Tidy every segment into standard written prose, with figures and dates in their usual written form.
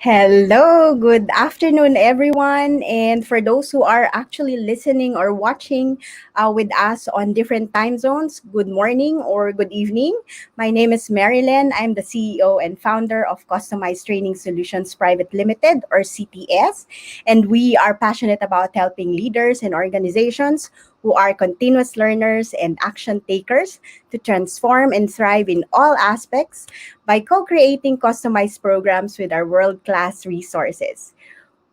Hello, good afternoon, everyone. And for those who are actually listening or watching with us on different time zones, good morning or good evening. My name is Marilyn. I'm the CEO and founder of Customized Training Solutions Private Limited, or CTS. And we are passionate about helping leaders and organizations who are continuous learners and action takers to transform and thrive in all aspects by co-creating customized programs with our world-class resources.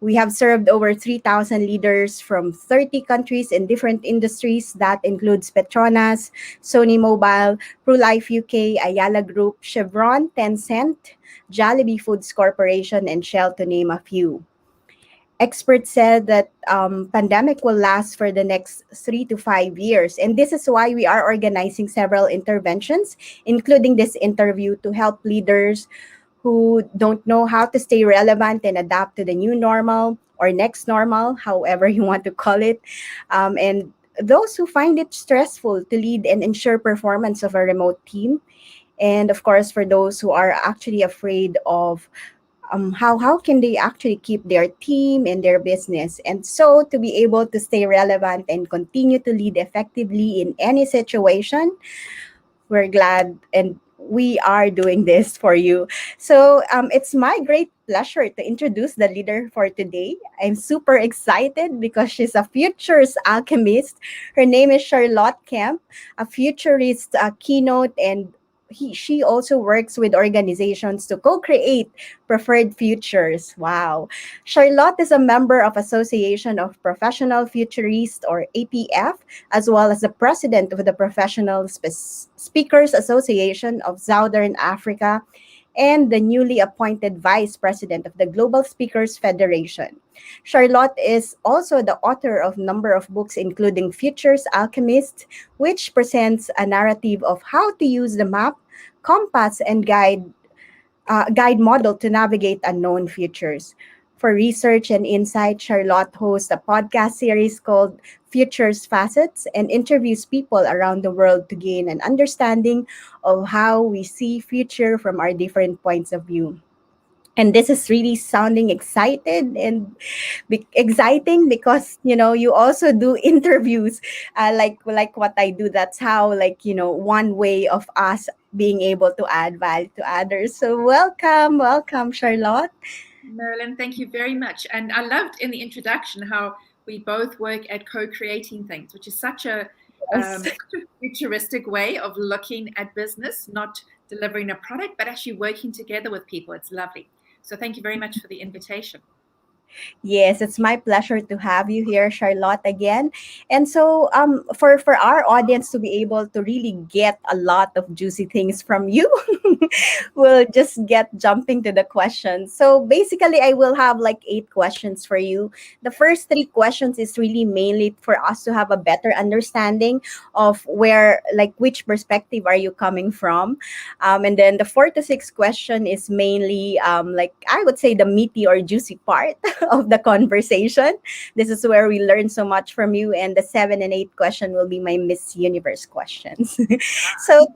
We have served over 3,000 leaders from 30 countries in different industries. That includes Petronas, Sony Mobile, ProLife UK, Ayala Group, Chevron, Tencent, Jollibee Foods Corporation, and Shell, to name a few. Experts said that pandemic will last for the next 3 to 5 years, and this is why we are organizing several interventions, including this interview, to help leaders who don't know how to stay relevant and adapt to the new normal or next normal, however you want to call it, and those who find it stressful to lead and ensure performance of a remote team, and of course for those who are actually afraid of how can they actually keep their team and their business, and so to be able to stay relevant and continue to lead effectively in any situation. We're glad and we are doing this for you. So it's my great pleasure to introduce the leader for today. I'm super excited because she's a futures alchemist. Her name is Charlotte Kemp, a futurist, keynote, and she also works with organizations to co-create preferred futures. Wow. Charlotte is a member of Association of Professional Futurists, or APF, as well as the president of the Professional Speakers Association of Southern Africa and the newly appointed vice president of the Global Speakers Federation. Charlotte is also the author of a number of books, including Futures Alchemist, which presents a narrative of how to use the map, compass, and guide model to navigate unknown futures. For research and insight, Charlotte hosts a podcast series called Futures Facets and interviews people around the world to gain an understanding of how we see future from our different points of view. And this is really sounding excited and exciting because you also do interviews, like what I do. That's how, one way of us being able to add value to others. So welcome, Charlotte. Marilyn, thank you very much. And I loved in the introduction how we both work at co-creating things, which is such a Yes. futuristic way of looking at business, not delivering a product, but actually working together with people. It's lovely. So thank you very much for the invitation. Yes, it's my pleasure to have you here, Charlotte, again. And so, for our audience to be able to really get a lot of juicy things from you, we'll just get jumping to the questions. So, basically, I will have like 8 questions for you. The first 3 questions is really mainly for us to have a better understanding of where, like, which perspective are you coming from, and then the 4 to 6 question is mainly, like I would say, the meaty or juicy part of the conversation. This is where we learn so much from you. And the 7 and 8 question will be my Miss Universe questions. So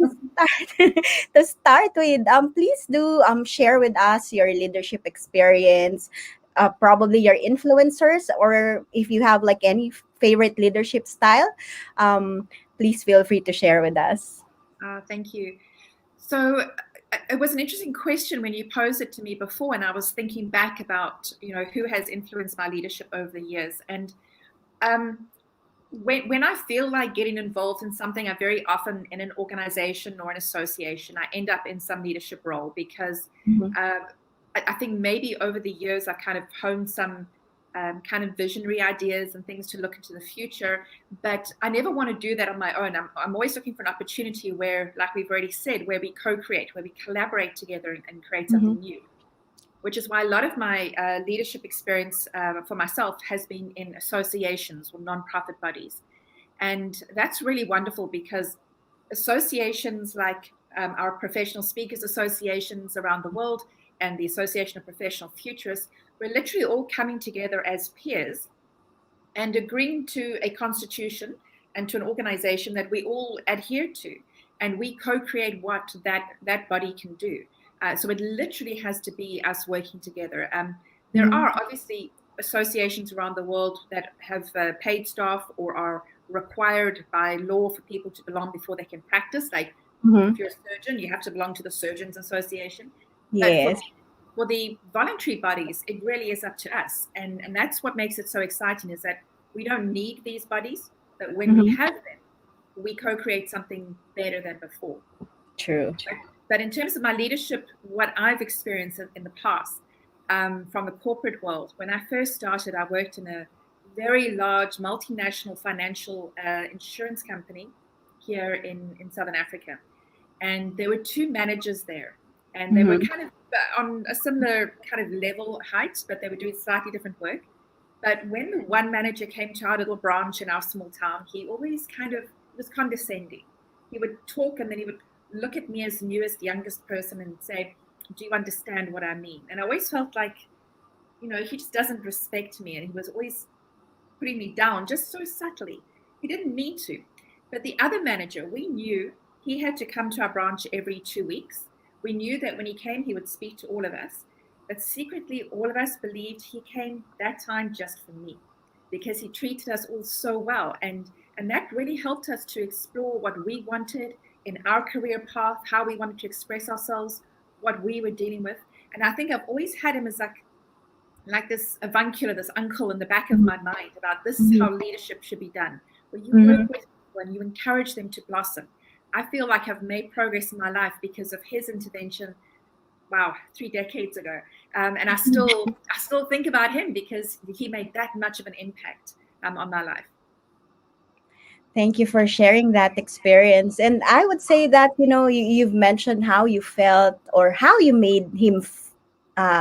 to start with, please do share with us your leadership experience, probably your influencers, or if you have like any favorite leadership style, please feel free to share with us. Thank you. So it was an interesting question when you posed it to me before, and I was thinking back about, who has influenced my leadership over the years. And when I feel like getting involved in something, I very often in an organization or an association, I end up in some leadership role because Mhm. I think maybe over the years I kind of honed some kind of visionary ideas and things to look into the future, but I never want to do that on my own. I'm always looking for an opportunity where, like we've already said, where we co-create, where we collaborate together and create something new, which is why a lot of my leadership experience for myself has been in associations or nonprofit bodies. And that's really wonderful because associations like our professional speakers associations around the world and the Association of Professional Futurists, we're literally all coming together as peers and agreeing to a constitution and to an organization that we all adhere to. And we co-create what that body can do. So it literally has to be us working together. There Mhm. are obviously associations around the world that have paid staff or are required by law for people to belong before they can practice. Like if Mhm. you're a surgeon, you have to belong to the Surgeons Association. But Yes. for the voluntary bodies, it really is up to us. And that's what makes it so exciting is that we don't need these bodies, but when we Mhm. have them, we co-create something better than before. True. But in terms of my leadership, what I've experienced in the past from the corporate world, when I first started, I worked in a very large multinational financial insurance company here in Southern Africa. And there were two managers there, and they were Mhm. kind of on a similar kind of level height, but they were doing slightly different work. But when the one manager came to our little branch in our small town, he always kind of was condescending. He would talk and then he would look at me as the newest, youngest person and say, "Do you understand what I mean?" And I always felt like, he just doesn't respect me. And he was always putting me down just so subtly. He didn't mean to. But the other manager, we knew he had to come to our branch every 2 weeks. We knew that when he came, he would speak to all of us. But secretly, all of us believed he came that time just for me because he treated us all so well. And that really helped us to explore what we wanted in our career path, how we wanted to express ourselves, what we were dealing with. And I think I've always had him as like this avuncular, this uncle in the back of Mhm. my mind about this is Mhm. how leadership should be done, where you work Mhm. with people and you encourage them to blossom. I feel like I've made progress in my life because of his intervention. Wow, 3 decades ago, and I still think about him because he made that much of an impact on my life. Thank you for sharing that experience. And I would say that, you've mentioned how you felt or how you made him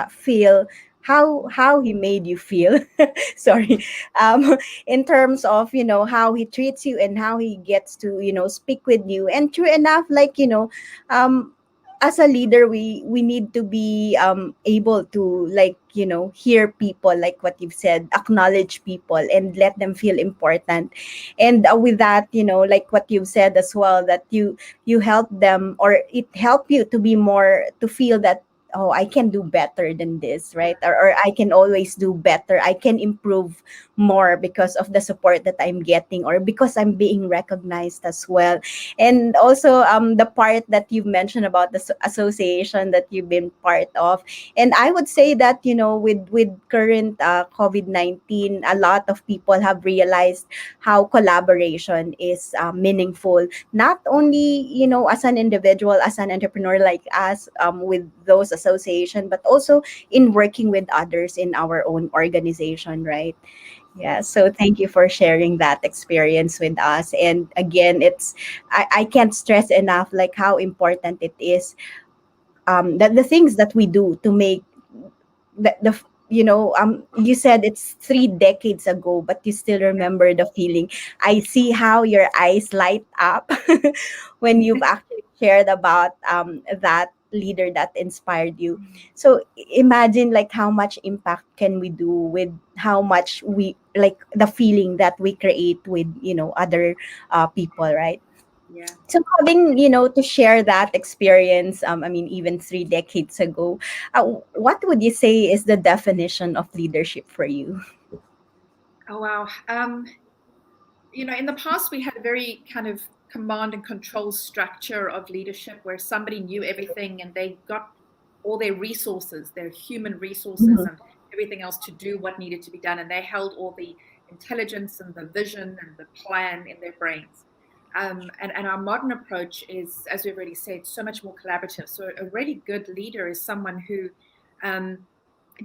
feel, how he made you feel. Sorry. In terms of, how he treats you and how he gets to, speak with you. And true enough, like, um, as a leader, we need to be able to, like, hear people, like what you've said, acknowledge people and let them feel important. And with that, like what you've said as well, that you help them, or it help you to be more, to feel that, oh, I can do better than this, right? Or I can always do better, I can improve more because of the support that I'm getting, or because I'm being recognized as well. And also, the part that you've mentioned about the association that you've been part of. And I would say that, with current COVID-19, a lot of people have realized how collaboration is meaningful, not only, as an individual, as an entrepreneur like us, with those association, but also in working with others in our own organization, right? Yeah, so thank you for sharing that experience with us. And again, I can't stress enough, like, how important it is, that the things that we do to make the you said it's 3 decades ago, but you still Yeah. remember the feeling. I see how your eyes light up when you've actually shared about that leader that inspired you. So imagine, like, how much impact can we do with how much we, like, the feeling that we create with, other people, right? Yeah. So having, to share that experience, I mean, even 3 decades ago, what would you say is the definition of leadership for you? Oh wow. In the past we had a very kind of command and control structure of leadership where somebody knew everything and they got all their resources, their human resources Mhm. and everything else to do what needed to be done, and they held all the intelligence and the vision and the plan in their brains. And our modern approach is, as we've already said, so much more collaborative. So a really good leader is someone who um,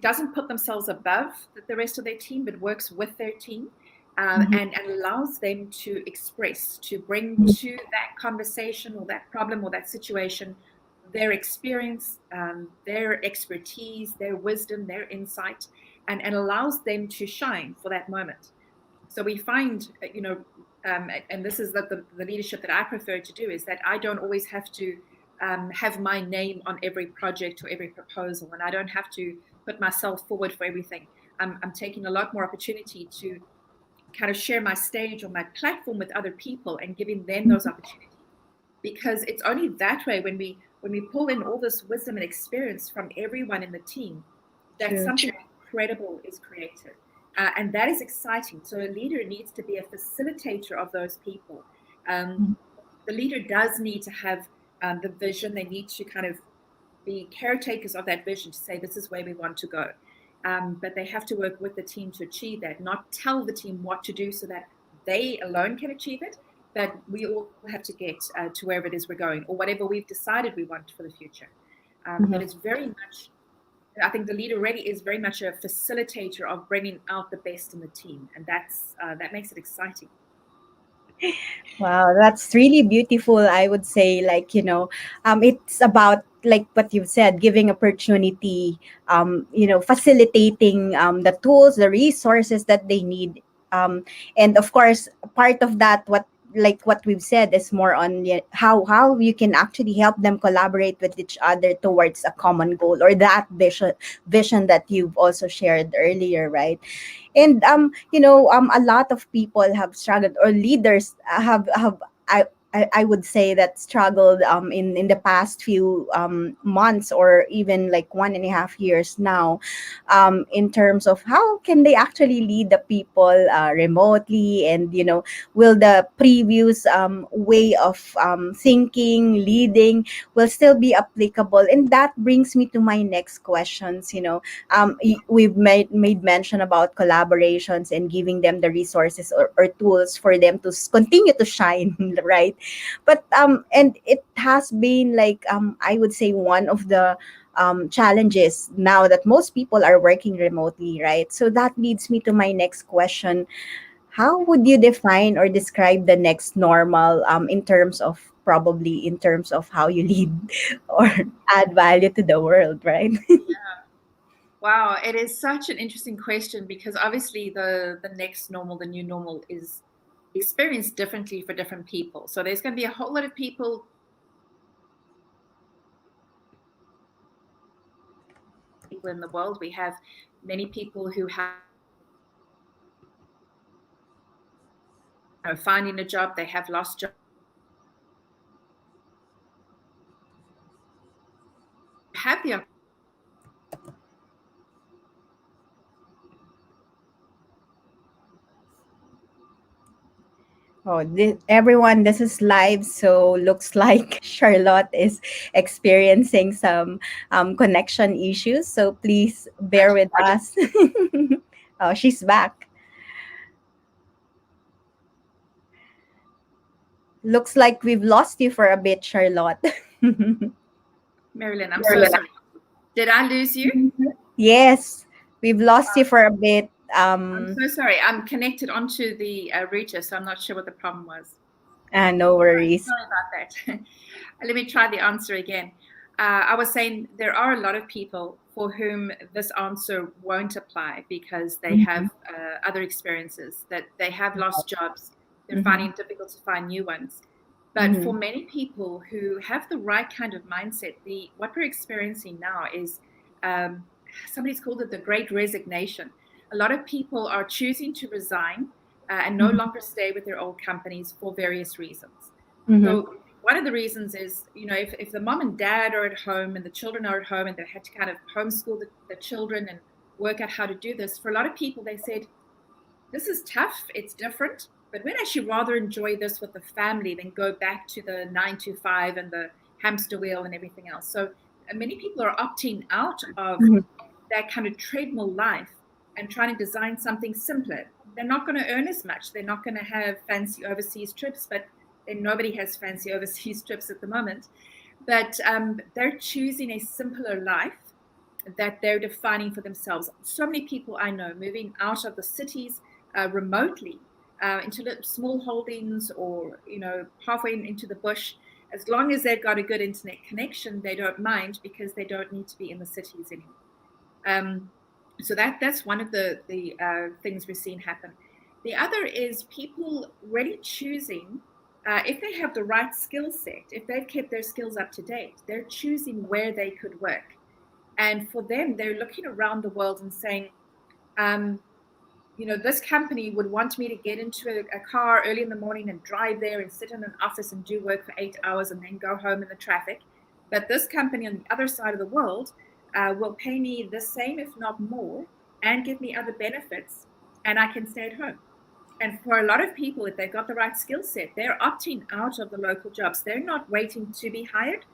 doesn't put themselves above the rest of their team, but works with their team, Mhm. and allows them to express, to bring Mhm. to that conversation or that problem or that situation their experience, their expertise, their wisdom, their insight, and allows them to shine for that moment. So we find, and this is the leadership that I prefer to do, is that I don't always have to have my name on every project or every proposal, and I don't have to put myself forward for everything. I'm taking a lot more opportunity to kind of share my stage or my platform with other people and giving them those opportunities, because it's only that way when we when we pull in all this wisdom and experience from everyone in the team, that True. something incredible is created. And that is exciting. So a leader needs to be a facilitator of those people. Um, the leader does need to have the vision. They need to kind of be caretakers of that vision to say, this is where we want to go. But they have to work with the team to achieve that, not tell the team what to do so that they alone can achieve it, but we all have to get to wherever it is we're going, or whatever we've decided we want for the future. But it's very much, I think the leader really is very much a facilitator of bringing out the best in the team, and that makes it exciting. Wow, that's really beautiful. I would say, like, it's about, like what you've said, giving opportunity, facilitating the tools, the resources that they need. And of course, part of that, what we've said, is more on how you can actually help them collaborate with each other towards a common goal, or that vision that you've also shared earlier, right? And a lot of people have struggled, or leaders have I would say that struggled in the past few months, or even like 1.5 years now, in terms of how can they actually lead the people remotely, and will the previous way of thinking, leading, will still be applicable. And that brings me to my next questions. We've made mention about collaborations and giving them the resources, or tools for them to continue to shine, right? But and it has been like, I would say, one of the challenges now that most people are working remotely, right? So that leads me to my next question. How would you define or describe the next normal, in terms of, probably in terms of how you lead or add value to the world, right? Wow, it is such an interesting question because obviously the next normal, the new normal, is experienced differently for different people. So there's going to be a whole lot of people in the world. We have many people who have, finding a job, they have lost jobs, have the Oh, everyone, this is live, so looks like Charlotte is experiencing some connection issues. So please bear with us. Oh, she's back. Looks like we've lost you for a bit, Charlotte. Marilyn, I'm so sorry. Did I lose you? Yes, we've lost you for a bit. I'm so sorry. I'm connected onto the router, so I'm not sure what the problem was. No worries. Sorry about that. Let me try the answer again. I was saying there are a lot of people for whom this answer won't apply because they have other experiences, that they have lost jobs, they're finding it difficult to find new ones. But for many people who have the right kind of mindset, what we're experiencing now is, somebody's called it the Great Resignation. A lot of people are choosing to resign and no longer stay with their old companies for various reasons. Mm-hmm. So one of the reasons is, if the mom and dad are at home and the children are at home and they had to kind of homeschool the children and work out how to do this, for a lot of people, they said, this is tough, it's different, but we'd actually rather enjoy this with the family than go back to the 9 to 5 and the hamster wheel and everything else. So many people are opting out of that kind of treadmill life and trying to design something simpler. They're not going to earn as much. They're not going to have fancy overseas trips, but nobody has fancy overseas trips at the moment. But they're choosing a simpler life that they're defining for themselves. So many people I know moving out of the cities remotely into small holdings, or halfway into the bush. As long as they've got a good internet connection, they don't mind because they don't need to be in the cities anymore. So that's one of the things we're seeing happen. The other is people really choosing, if they have the right skill set, if they've kept their skills up to date, they're choosing where they could work. And for them, they're looking around the world and saying, this company would want me to get into a car early in the morning and drive there and sit in an office and do work for 8 hours and then go home in the traffic. But this company on the other side of the world will pay me the same, if not more, and give me other benefits, and I can stay at home. And for a lot of people, if they've got the right skill set, they're opting out of the local jobs. They're not waiting to be hired.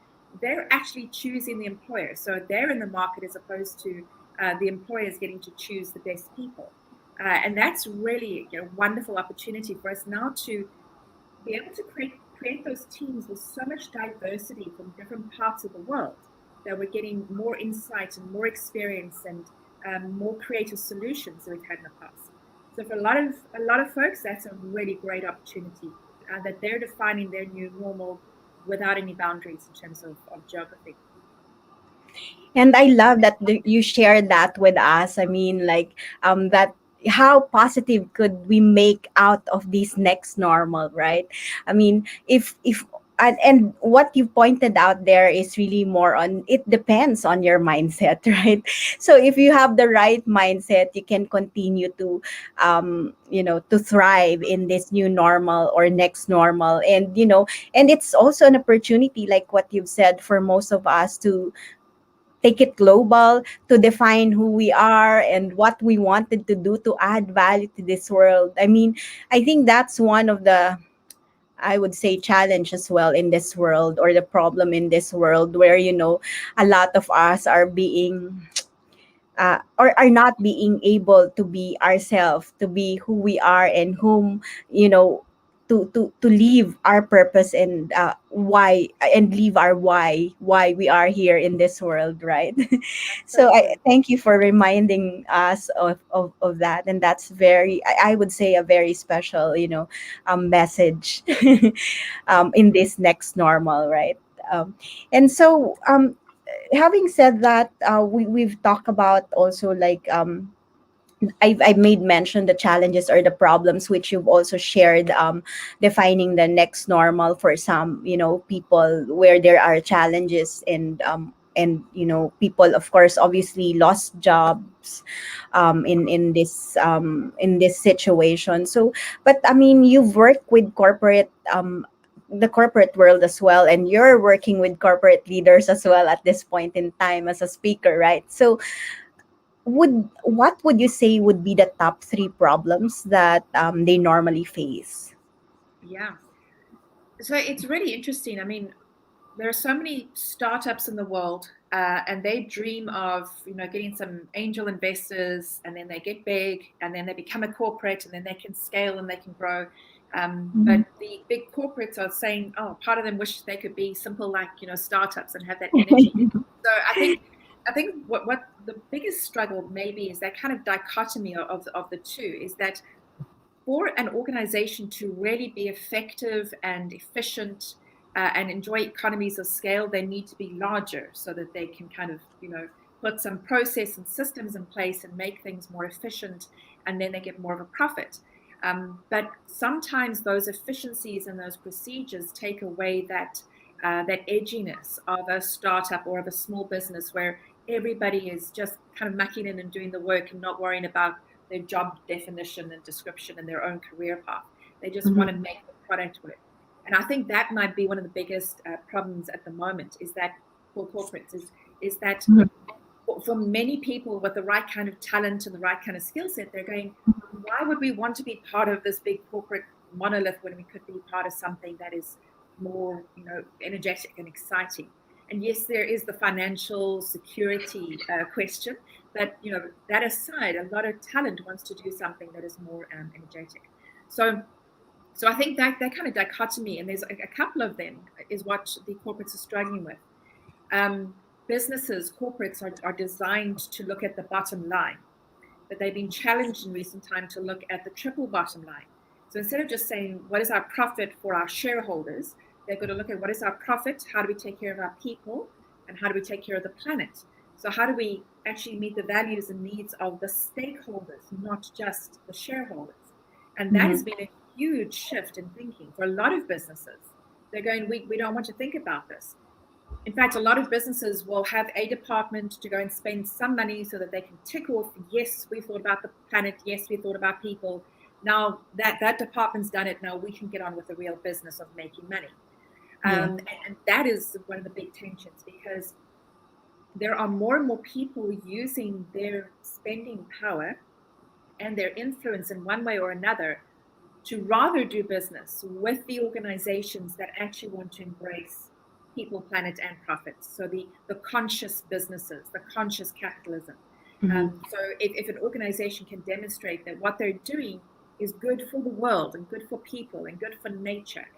They're actually choosing the employer. So they're in the market as opposed to the employers getting to choose the best people. And that's really a wonderful opportunity for us now to be able to create those teams with so much diversity from different parts of the world, that we're getting more insight and more experience and more creative solutions than we've had in the past. So for a lot of folks, that's a really great opportunity, that they're defining their new normal without any boundaries in terms of geography. And I love that you shared that with us. I mean, like, that how positive could we make out of this next normal, right? I mean, if and what you pointed out there is really more on, it depends on your mindset, right? So if you have the right mindset, you can continue to to thrive in this new normal or next normal. And and it's also an opportunity, like what you've said, for most of us to take it global, to define who we are and what we wanted to do to add value to this world. I mean, I think that's one of the, I would say, challenge as well in this world, or the problem in this world, where a lot of us are being or are not being able to be ourselves, to be who we are, and whom, you know, to leave our purpose, and why, and leave our why we are here in this world, right? So So I true. thank you for reminding us of that. And that's very, I would say, a very special, message in this next normal, right? And so, having said that, we've talked about also, like, I've made mention the challenges or the problems, which you've also shared, defining the next normal for some, people, where there are challenges, and people, of course, obviously lost jobs in this situation. So, but I mean, you've worked with the corporate world as well, and you're working with corporate leaders as well at this point in time as a speaker, right? So, what would you say would be the top three problems that they normally face? Yeah. So it's really interesting. I mean, there are so many startups in the world, and they dream of getting some angel investors, and then they get big, and then they become a corporate, and then they can scale and they can grow. Mhm. But the big corporates are saying, oh, part of them wish they could be simple, like startups, and have that energy. So I think what the biggest struggle maybe is that kind of dichotomy of the two, is that for an organization to really be effective and efficient, and enjoy economies of scale, they need to be larger, so that they can kind of, put some process and systems in place and make things more efficient, and then they get more of a profit. But sometimes those efficiencies and those procedures take away that edginess of a startup or of a small business, where everybody is just kind of mucking in and doing the work and not worrying about their job definition and description and their own career path. They just want to Mhm. make the product work. And I think that might be one of the biggest problems at the moment, is that for corporates, is that Mhm. for many people with the right kind of talent and the right kind of skill set, they're going, why would we want to be part of this big corporate monolith when we could be part of something that is more, energetic and exciting? And yes, there is the financial security question, but that aside, a lot of talent wants to do something that is more energetic. So, so I think that kind of dichotomy, and there's a couple of them, is what the corporates are struggling with. Um, Businesses, corporates are designed to look at the bottom line, but they've been challenged in recent time to look at the triple bottom line. So instead of just saying, what is our profit for our shareholders, they're going to look at, what is our profit, how do we take care of our people, and how do we take care of the planet? So how do we actually meet the values and needs of the stakeholders, not just the shareholders? And that has Mhm. been a huge shift in thinking for a lot of businesses. They're going, we don't want to think about this. In fact, a lot of businesses will have a department to go and spend some money so that they can tick off, yes, we thought about the planet, yes, we thought about people. Now that department's done it, now we can get on with the real business of making money. Yeah. And that is one of the big tensions, because there are more and more people using their spending power and their influence in one way or another to rather do business with the organizations that actually want to embrace people, planet, and profits. So the conscious businesses, the conscious capitalism. Mm-hmm. So if an organization can demonstrate that what they're doing is good for the world and good for people and good for nature,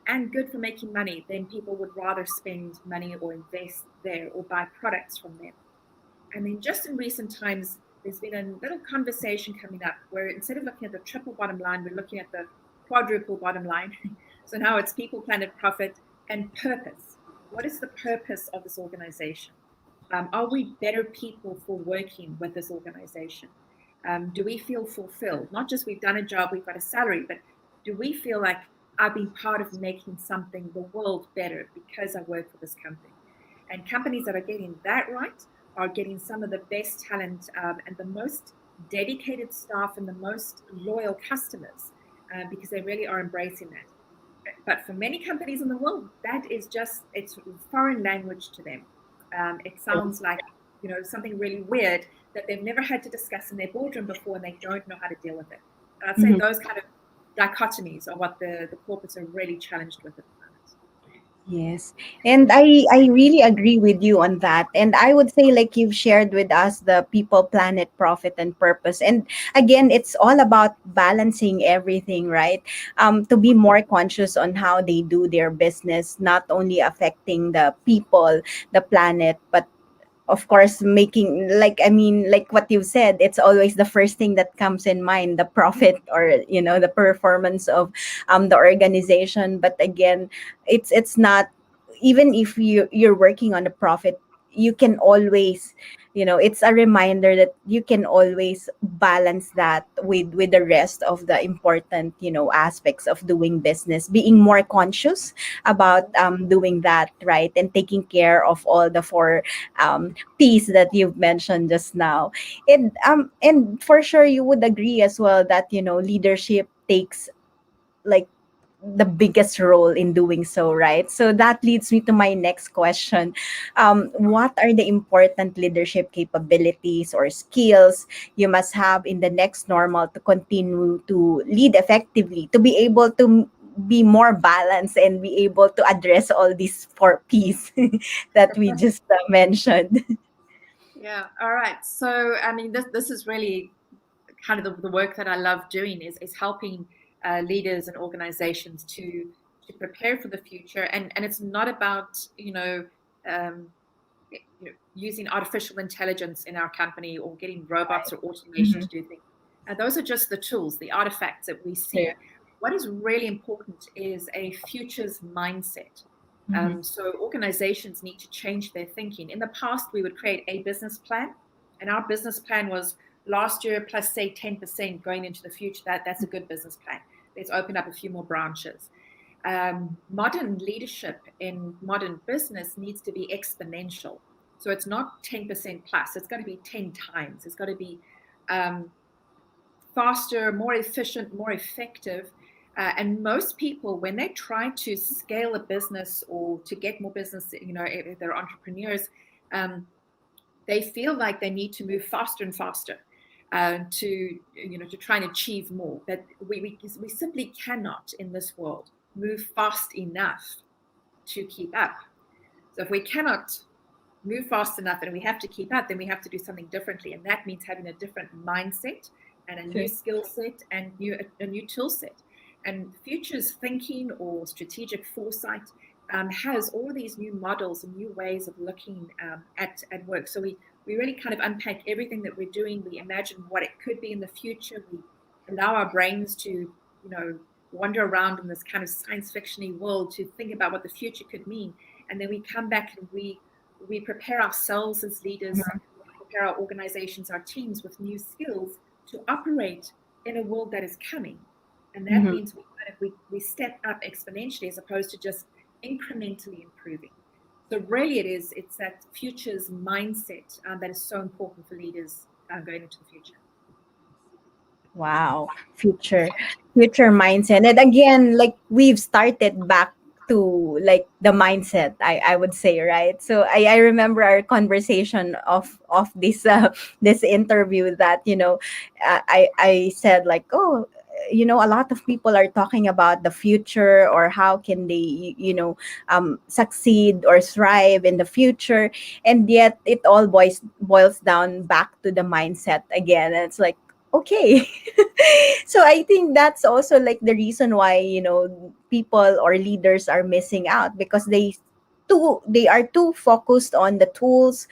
and good for making money, then people would rather spend money or invest there or buy products from them. And then just in recent times, there's been a little conversation coming up where instead of looking at the triple bottom line, we're looking at the quadruple bottom line. So now it's people, planet, profit, and purpose. What is the purpose of this organization? Are we better people for working with this organization? Do we feel fulfilled? Not just we've done a job, we've got a salary, but do we feel like I've been part of making something, the world better, because I work for this company? And companies that are getting that right are getting some of the best talent, and the most dedicated staff and the most loyal customers, because they really are embracing that. But for many companies in the world, that is just, it's foreign language to them. It sounds like, something really weird that they've never had to discuss in their boardroom before, and they don't know how to deal with it. And I'd say Mm-hmm. those kind of dichotomies are what the corporates are really challenged with at the moment. Yes. And I really agree with you on that. And I would say, like you've shared with us, the people, planet, profit, and purpose. And again, it's all about balancing everything, right? To be more conscious on how they do their business, not only affecting the people, the planet, but of course making, like, I mean, like what you said, it's always the first thing that comes in mind, the profit, or the performance of the organization. But again, it's not, even if you're working on the profit, you can always, it's a reminder that you can always balance that with the rest of the important, aspects of doing business, being more conscious about doing that right, and taking care of all the four piece that you've mentioned just now. And for sure you would agree as well that leadership takes, like, the biggest role in doing so, right? So that leads me to my next question. What are the important leadership capabilities or skills you must have in the next normal to continue to lead effectively, to be able to be more balanced and be able to address all these four P's that we just mentioned? Yeah. All right. So, I mean, this is really kind of the work that I love doing, is helping leaders and organizations to prepare for the future. And it's not about, um, using artificial intelligence in our company or getting robots or automation Mhm. to do things. Those are just the tools, the artifacts that we Yeah. see. What is really important is a futures mindset. Mhm. So organizations need to change their thinking. In the past, we would create a business plan, and our business plan was last year plus, say, 10% going into the future. That's a good business plan. Let's open up a few more branches. Modern leadership in modern business needs to be exponential. So it's not 10% plus, it's got to be 10 times. It's got to be um, faster, more efficient, more effective. And most people, when they try to scale a business or to get more business, if they're entrepreneurs, um, they feel like they need to move faster and faster, to try and achieve more. That we simply cannot in this world move fast enough to keep up. So if we cannot move fast enough and we have to keep up, then we have to do something differently. And that means having a different mindset and a new Sure. skill set and a new tool set. And futures thinking or strategic foresight has all these new models and new ways of looking at work. So we really kind of unpack everything that we're doing. We imagine what it could be in the future. We allow our brains to, wander around in this kind of science fictiony world to think about what the future could mean. And then we come back and we prepare ourselves as leaders, prepare our organizations, our teams with new skills to operate in a world that is coming. And that Mhm. means we step up exponentially as opposed to just incrementally improving. So really it's that futures mindset that is so important for leaders going into the future. Wow, future mindset. And again, like we've started back to like the mindset, I would say, right? So I remember our conversation of this this interview that, I said like, oh, a lot of people are talking about the future or how can they, succeed or thrive in the future, and yet it all boils down back to the mindset again. And it's like, okay. So I think that's also like the reason why, people or leaders are missing out, because they are too focused on the tools,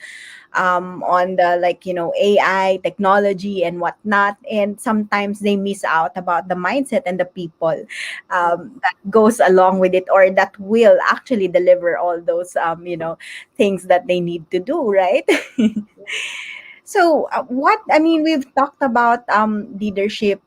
on the, like, AI technology and whatnot, and sometimes they miss out about the mindset and the people that goes along with it, or that will actually deliver all those things that they need to do, right? So, what I mean, we've talked about leadership,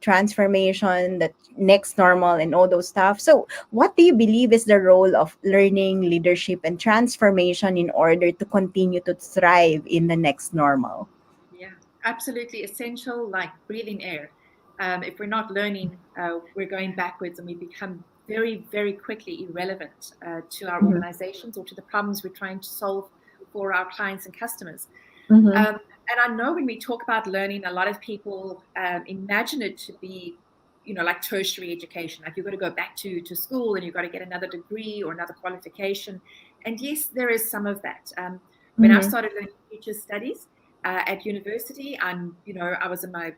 transformation, the next normal, and all those stuff. So, what do you believe is the role of learning, leadership, and transformation in order to continue to thrive in the next normal? Yeah, absolutely essential, like breathing air. If we're not learning, we're going backwards and we become very, very quickly irrelevant to our Mhm. organizations or to the problems we're trying to solve for our clients and customers. Mhm. And I know when we talk about learning, a lot of people imagine it to be, like tertiary education, like you've got to go back to school and you've got to get another degree or another qualification. And yes, there is some of that. When I Mhm. started learning future studies at university, I was in my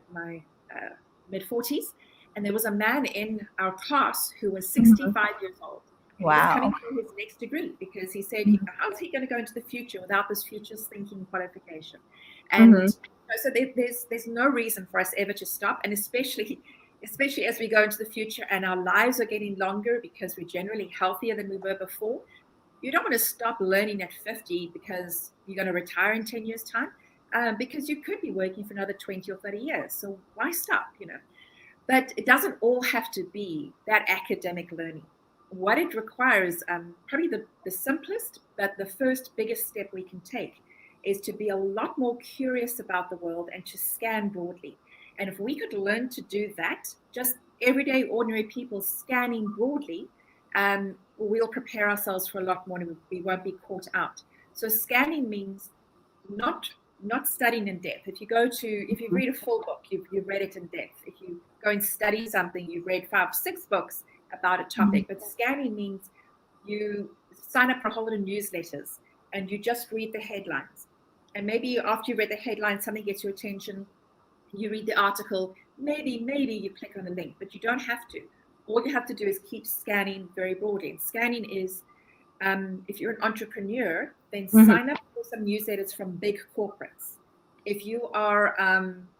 mid 40s, and there was a man in our class who was Mhm. 65 years old, and he was Wow. coming for his next degree because he said, Mhm. how's he going to go into the future without this futures thinking qualification? And Mhm. so there's no reason for us ever to stop, and especially as we go into the future and our lives are getting longer because we're generally healthier than we were before. You don't want to stop learning at 50 because you're going to retire in 10 years' time, because you could be working for another 20 or 30 years. So why stop? But it doesn't all have to be that academic learning. What it requires, probably the simplest, but the first biggest step we can take, is to be a lot more curious about the world and to scan broadly. And if we could learn to do that, just everyday, ordinary people scanning broadly, we'll prepare ourselves for a lot more and we won't be caught out. So scanning means not not studying in depth. If you read a full book, you've read it in depth. If you go and study something, you've read 5 6 books about a Mhm. topic. But scanning means you sign up for a whole lot of newsletters and you just read the headlines. And maybe after you read the headline, something gets your attention, you read the article, maybe you click on the link, but you don't have to. All you have to do is keep scanning very broadly. And scanning is, if you're an entrepreneur, then Mhm. sign up for some newsletters from big corporates. If you are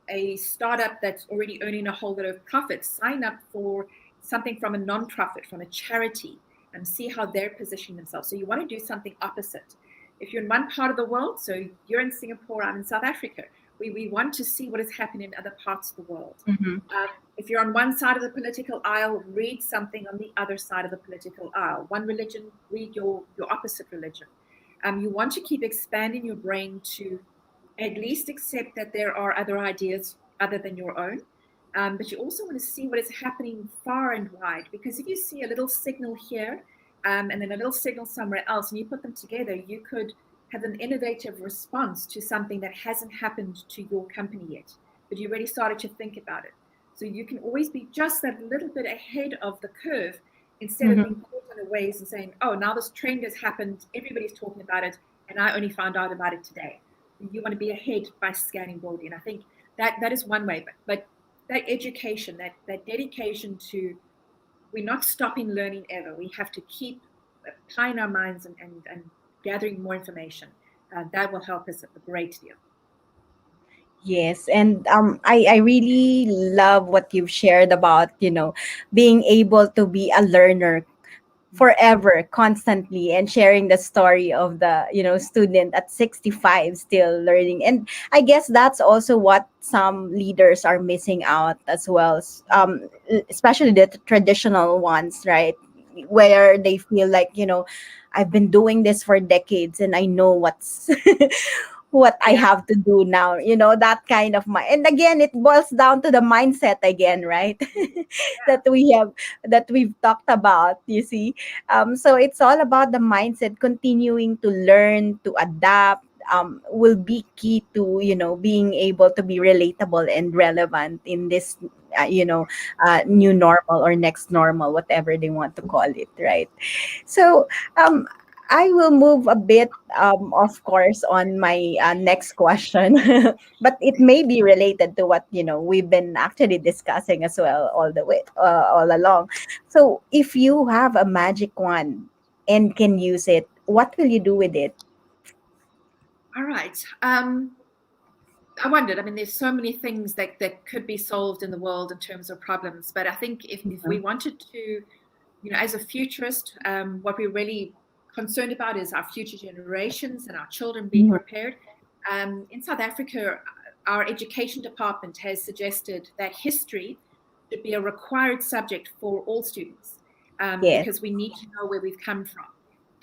a startup that's already earning a whole lot of profit, sign up for something from a non-profit, from a charity, and see how they're positioning themselves. So you want to do something opposite. If you're in one part of the world, so you're in Singapore, I'm in South Africa, we want to see what is happening in other parts of the world. Mhm. If you're on one side of the political aisle, read something on the other side of the political aisle. One religion, read your opposite religion. You want to keep expanding your brain to at least accept that there are other ideas other than your own. But you also want to see what is happening far and wide, because if you see a little signal here, and then a little signal somewhere else, and you put them together, you could have an innovative response to something that hasn't happened to your company yet, but you already started to think about it. So you can always be just that little bit ahead of the curve instead of Mhm. being caught on the waves and saying, oh, now this trend has happened, everybody's talking about it, and I only found out about it today. You want to be ahead by scanning broadly. And I think that is one way. But that education, that dedication to, we're not stopping learning ever. We have to keep applying our minds and gathering more information. That will help us a great deal. Yes, and I really love what you've shared about, being able to be a learner forever, constantly, and sharing the story of the, student at 65 still learning. And I guess that's also what some leaders are missing out as well, especially the traditional ones, right? Where they feel like, I've been doing this for decades and I know what's what I Yeah. have to do now, that kind of mind. And again, it boils down to the mindset again, right? that we have that we've talked about, you see. So it's all about the mindset, continuing to learn, to adapt, will be key to, being able to be relatable and relevant in this new normal or next normal, whatever they want to call it, right? So um I will move a bit, of course, on my next question, but it may be related to what we've been actually discussing as well all the way, all along. So, if you have a magic wand and can use it, what will you do with it? All right. I wondered. I mean, there's so many things that could be solved in the world in terms of problems. But I think if we Mhm. wanted to, as a futurist, what we're really concerned about is our future generations and our children being Mhm. prepared. In South Africa, our education department has suggested that history should be a required subject for all students, Yes. because we need to know where we've come from.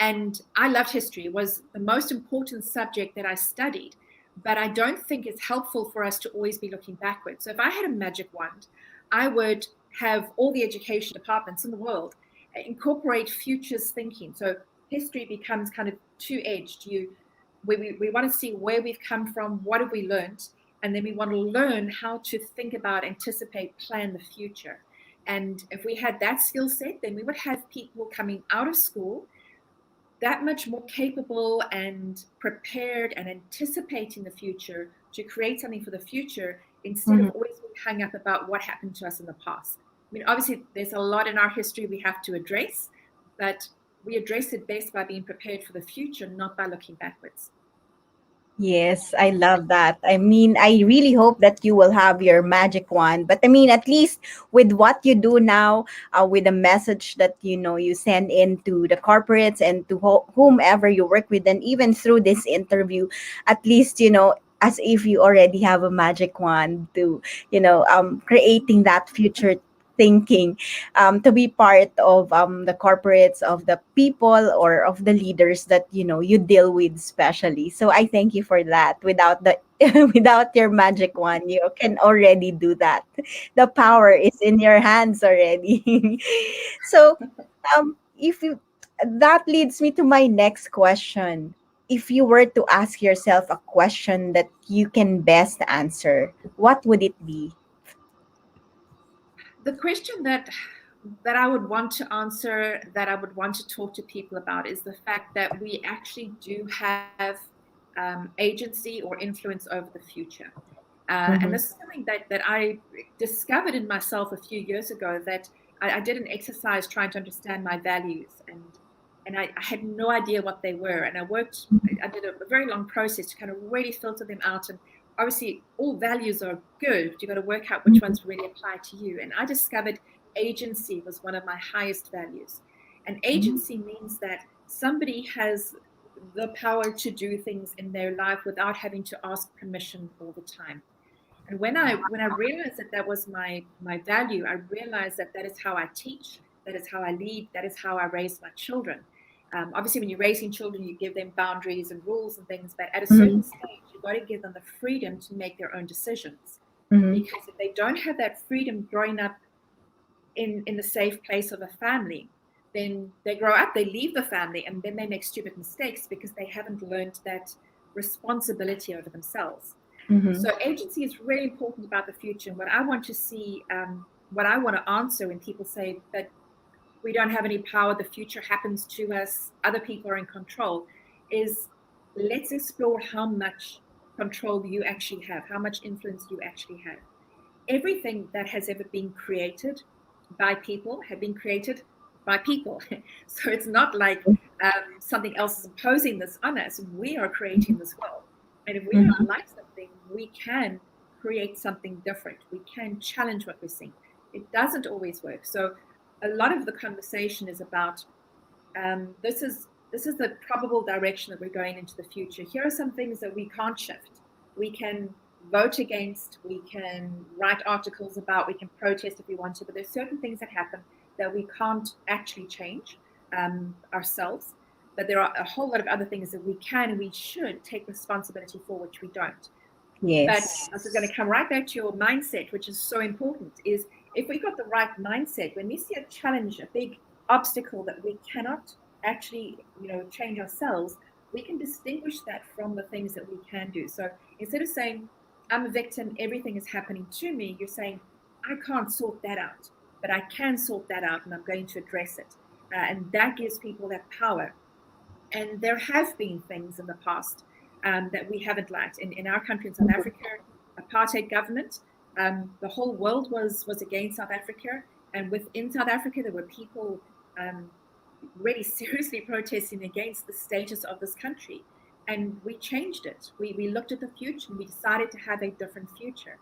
And I loved history. It was the most important subject that I studied, but I don't think it's helpful for us to always be looking backwards. So if I had a magic wand, I would have all the education departments in the world incorporate futures thinking. So history becomes kind of two-edged. We want to see where we've come from, what have we learned, and then we want to learn how to think about, anticipate, plan the future. And if we had that skill set, then we would have people coming out of school that much more capable and prepared and anticipating the future to create something for the future instead of Mhm. always being hung up about what happened to us in the past. I mean, obviously, there's a lot in our history we have to address, but we address it best by being prepared for the future, not by looking backwards. Yes, I love that. I mean, I really hope that you will have your magic wand. But I mean, at least with what you do now, with the message that you send in to the corporates and to whomever you work with, and even through this interview, at least as if you already have a magic wand to creating that future thinking, to be part of the corporates, of the people, or of the leaders that you deal with, especially. So I thank you for that. Without the without your magic wand, you can already do that. The power is in your hands already. So if you that leads me to my next question. If you were to ask yourself a question that you can best answer, what would it be? The question that I would want to answer, that I would want to talk to people about, is the fact that we actually do have agency or influence over the future. And Mm-hmm. this is something that I discovered in myself a few years ago, that I did an exercise trying to understand my values, and I had no idea what they were. And I did a very long process to kind of really filter them out. And obviously, all values are good. You've got to work out which ones really apply to you. And I discovered agency was one of my highest values. And agency means that somebody has the power to do things in their life without having to ask permission all the time. And when I realized that that was my value, I realized that that is how I teach, that is how I lead, that is how I raise my children. Obviously, when you're raising children, you give them boundaries and rules and things, but at a certain Mm-hmm. stage, you've got to give them the freedom to make their own decisions. Mm-hmm. Because if they don't have that freedom growing up in the safe place of a family, then they grow up, they leave the family, and then they make stupid mistakes because they haven't learned that responsibility over themselves. Mm-hmm. So agency is really important about the future. And what I want to see, what I want to answer when people say that we don't have any power, the future happens to us, other people are in control, is let's explore how much control you actually have, how much influence you actually have. Everything that has ever been created by people have been created by people. So it's not like something else is imposing this on us. We are creating this world. And if we don't Mm-hmm. like something, we can create something different. We can challenge what we're seeing. It doesn't always work. So a lot of the conversation is about this is the probable direction that we're going into the future. Here are some things that we can't shift. We can vote against, we can write articles about, we can protest if we want to, but there's certain things that happen that we can't actually change ourselves. but there are a whole lot of other things that we can and we should take responsibility for, which we don't. But Yes. this is going to come right back to your mindset, which is so important. Is if we got the right mindset, when we see a challenge, a big obstacle that we cannot actually, change ourselves, we can distinguish that from the things that we can do. So instead of saying, I'm a victim, everything is happening to me, you're saying, I can't sort that out, but I can sort that out and I'm going to address it. And that gives people that power. And there have been things in the past that we haven't liked. In our country, in South Africa, apartheid government, the whole world was against South Africa. And within South Africa, there were people really seriously protesting against the status of this country. And we changed it. We looked at the future and we decided to have a different future.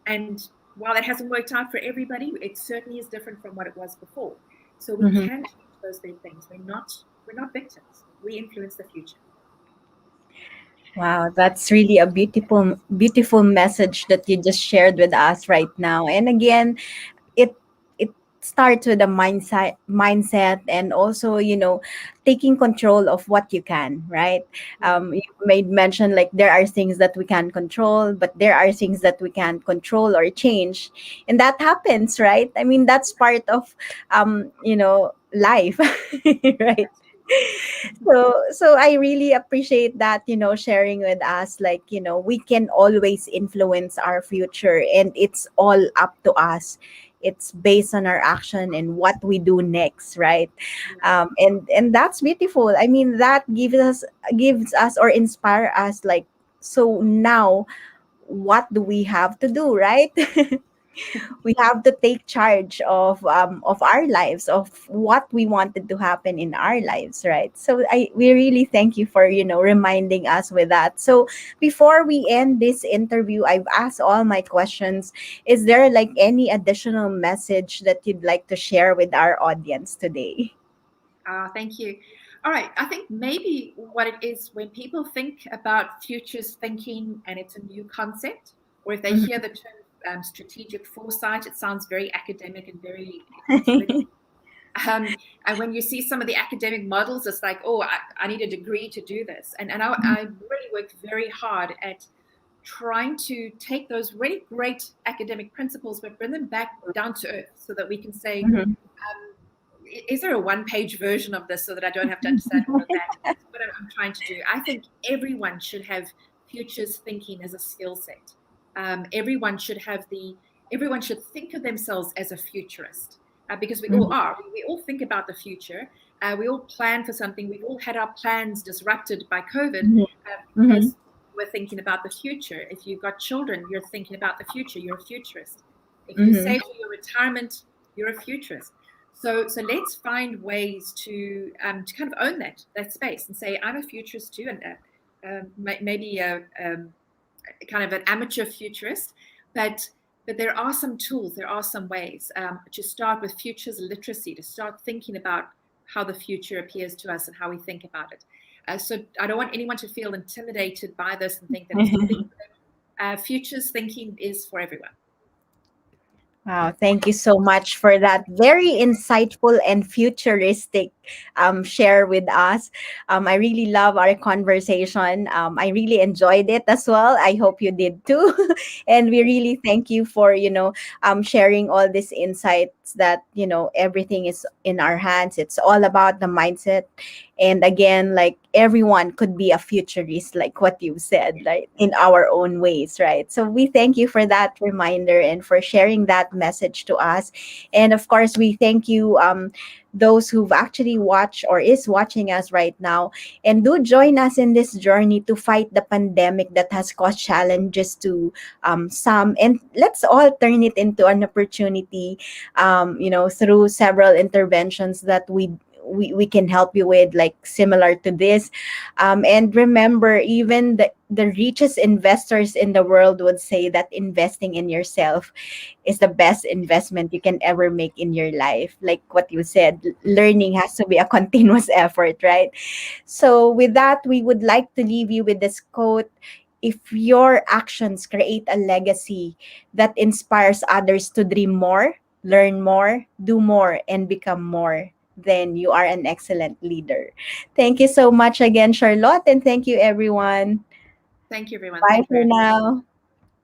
And while it hasn't worked out for everybody, it certainly is different from what it was before. So we Mhm. can change those big things. We're not victims. We influence the future. Wow, that's really a beautiful message that you just shared with us right now. And again, it it starts with a mindset, and also, taking control of what you can, right? Mm. You made mention, like, there are things that we can control, but there are things that we can't control or change, and that happens, right? I mean, that's part of life. Right? So I really appreciate that, sharing with us, like, we can always influence our future, and it's all up to us. It's based on our action and what we do next, right? Yeah. And that's beautiful. I mean, that gives us or inspire us, like, so now what do we have to do, right? We have to take charge of our lives, of what we wanted to happen in our lives, right? So we really thank you for, reminding us with that. So before we end this interview, I've asked all my questions. Is there, like, any additional message that you'd like to share with our audience today? Thank you. All right. I think maybe what it is when people think about futures thinking and it's a new concept, or if they hear the term strategic foresight, it sounds very academic and very intimidating. And when you see some of the academic models, it's like, oh, I need a degree to do this. And I really worked very hard at trying to take those really great academic principles, but bring them back down to earth so that we can say, Mhm. is there a one-page version of this so that I don't have to understand all of that? That's what I'm trying to do. I think everyone should have futures thinking as a skill set. Everyone should think of themselves as a futurist, because we all Mhm. are. We all think about the future. We all plan for something. We've all had our plans disrupted by COVID Mhm. Mhm. because we're thinking about the future. If you've got children, you're thinking about the future. You're a futurist. If you Mhm. save for your retirement, you're a futurist. So let's find ways to kind of own that space and say, I'm a futurist too, and maybe kind of an amateur futurist, but there are some tools, there are some ways to start with futures literacy, to start thinking about how the future appears to us and how we think about it. So I don't want anyone to feel intimidated by this and think that it's too big for them. Futures thinking is for everyone. Wow, thank you so much for that very insightful and futuristic share with us. I really love our conversation. I really enjoyed it as well. I hope you did too. And we really thank you for, sharing all these insights, that, everything is in our hands. It's all about the mindset. And again, like, everyone could be a futurist, like what you said, like, in our own ways, right? So we thank you for that reminder and for sharing that message to us. And of course, we thank you, those who've actually watched or is watching us right now. And do join us in this journey to fight the pandemic that has caused challenges to some. And let's all turn it into an opportunity, through several interventions that we can help you with, like, similar to this. And remember, even the richest investors in the world would say that investing in yourself is the best investment you can ever make in your life. Like what you said, learning has to be a continuous effort, right? So with that, we would like to leave you with this quote: if your actions create a legacy that inspires others to dream more, learn more, do more, and become more, then you are an excellent leader. Thank you so much again, Charlotte, and thank you, everyone. Thank you, everyone. Bye Thank you for very much. now.